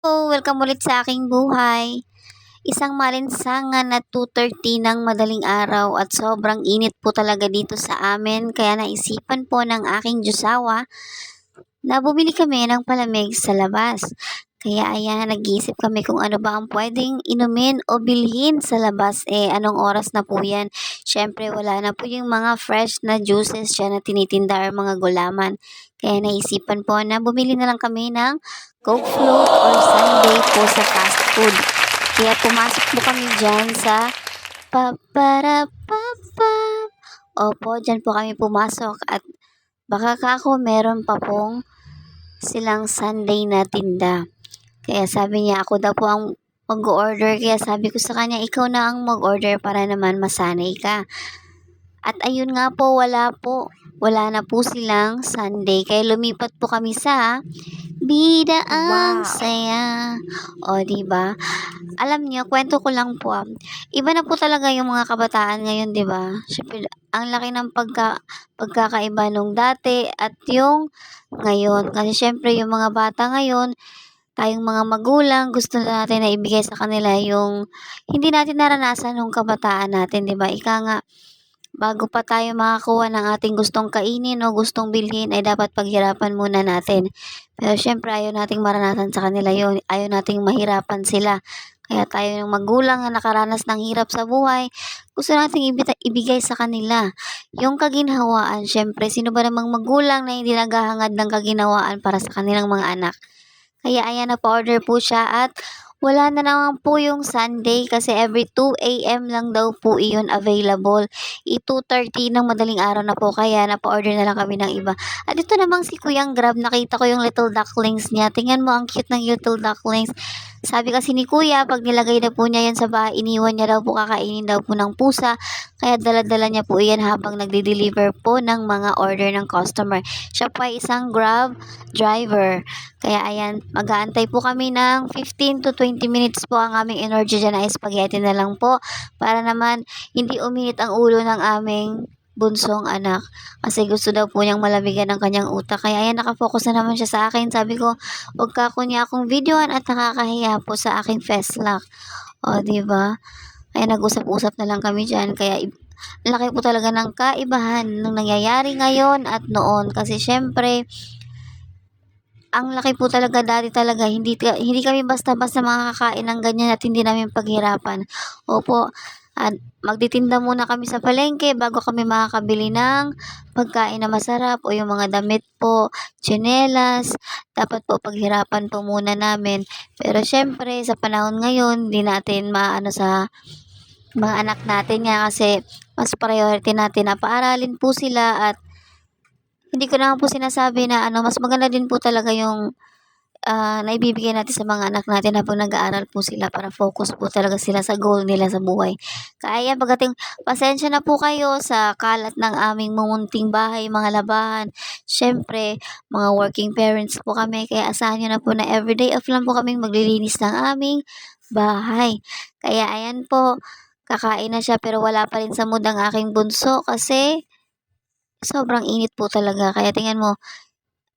Welcome ulit sa aking buhay. Isang malinsangan na 2:30 ng madaling araw at sobrang init po talaga dito sa amin kaya naisipan po ng aking jusawa na bumili kami ng palamig sa labas. Kaya ayan, nag-iisip kami kung ano ba ang pwedeng inumin o bilhin sa labas. Anong oras na po yan? Syempre, wala na po yung mga fresh na juices siya na tinitinda or mga gulaman. Kaya naisipan po na bumili na lang kami ng Coke Float or Sundae po sa fast food. Kaya pumasok po kami dyan sa paparapapa. Opo, dyan po kami pumasok at baka kako meron pa pong silang Sunday na tinda. Kaya sabi niya ako daw po ang mag-order. Kaya sabi ko sa kanya, ikaw na ang mag-order para naman masanay ka. At ayun nga po, wala po. Wala na po silang Sunday. Kaya lumipat po kami sa Bida ang saya. O, diba? Alam niyo, kwento ko lang po. Iba na po talaga yung mga kabataan ngayon, diba? Syempre, ang laki ng pagkakaiba nung dati at yung ngayon. Kasi syempre, yung mga bata ngayon, tayong mga magulang, gusto natin na ibigay sa kanila yung hindi natin naranasan nung kabataan natin, 'di ba? Ika nga, bago pa tayo makakuha ng ating gustong kainin o gustong bilhin ay dapat paghirapan muna natin. Pero syempre ayaw nating maranasan sa kanila yon, ayaw nating mahirapan sila. Kaya tayo ng magulang na nakaranas ng hirap sa buhay, gusto nating ibigay sa kanila yung kaginhawaan. Syempre, sino ba namang magulang na hindi naghahangad ng kaginhawaan para sa kanilang mga anak? Kaya ayan, napa-order po siya at wala na naman po yung Sunday kasi every 2 AM lang daw po iyon available. 2:30 ng madaling araw na po kaya napa-order na lang kami ng iba. At ito namang si Kuyang Grab, nakita ko yung little ducklings niya. Tingnan mo, ang cute ng little ducklings. Sabi kasi ni Kuya, pag nilagay na po niya yan sa bahay, iniwan niya daw po, kakainin daw po ng pusa. Kaya dala-dala niya po yan habang nagde-deliver po ng mga order ng customer. Siya po ay isang Grab driver. Kaya ayan, mag-aantay po kami ng 15 to 20 minutes po. Ang aming energy dyan ay spaghetti na lang po para naman hindi uminit ang ulo ng aming bunsong anak. Kasi gusto daw po niyang malabigan ng kanyang utak. Kaya ayan, nakafocus na naman siya sa akin. Sabi ko, huwag ka kunya akong videoan at nakakahiya po sa aking festlock. O, diba? Kaya nag-usap-usap na lang kami dyan. Kaya laki po talaga ng kaibahan ng nangyayari ngayon at noon. Kasi syempre, ang laki po talaga dati talaga, hindi kami basta-basta makakakain ng ganyan at hindi namin paghirapan. Opo, at magtitinda muna kami sa palengke bago kami makakabili ng pagkain na masarap o yung mga damit po, tsinelas, dapat po paghirapan po muna namin. Pero syempre, sa panahon ngayon, hindi natin maano sa mga anak natin niya kasi mas priority natin na paaralin po sila at hindi ko naman po sinasabi na mas maganda din po talaga yung naibibigay natin sa mga anak natin habang nag-aaral po sila para focus po talaga sila sa goal nila sa buhay. Kaya pagdating, pasensya na po kayo sa kalat ng aming mumunting bahay, mga labahan. Siyempre, mga working parents po kami, kaya asahan nyo na po na everyday off lang po kaming maglilinis ng aming bahay. Kaya ayan po, kakain na siya pero wala pa rin sa mood ang aking bunso kasi sobrang init po talaga. Kaya tingnan mo,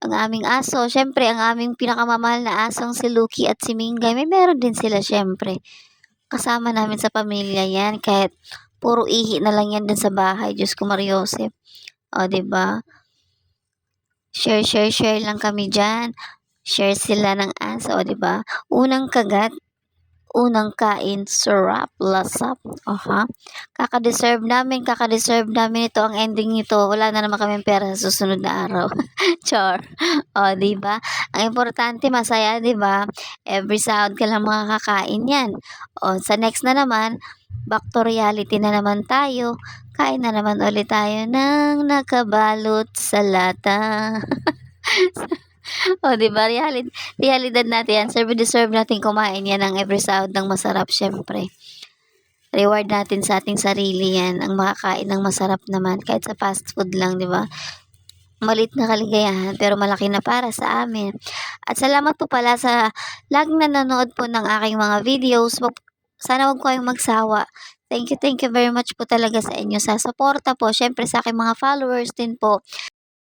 ang aming aso, syempre ang aming pinakamamahal na asong si Lucky at si Mingay, may meron din sila syempre. Kasama namin sa pamilya yan, kahit puro ihi na lang yan din sa bahay. Diyos ko Mariosep. O, diba? Share, share, share lang kami dyan. Share sila ng aso, o, diba? Unang kagat, unang kain, sarap, lasap. Aha. Kaka-deserve namin ito. Ang ending nito, wala na naman kaming pera sa susunod na araw. Char. O, di ba? Ang importante, masaya, di ba? Every sahod ka lang makakakain yan. O, sa next na naman, back to reality na naman tayo. Kain na naman ulit tayo ng nakabalot sa lata. O, di ba? Realidad natin yan. Deserve natin kumain yan ng every sahod ng masarap, syempre. Reward natin sa ating sarili yan, ang makakain ng masarap naman, kahit sa fast food lang, di ba? Malit na kaligayahan, pero malaki na para sa amin. At salamat po pala sa laging nanonood po ng aking mga videos. Sana wag ko kayong magsawa. Thank you very much po talaga sa inyo sa suporta po. Syempre sa aking mga followers din po.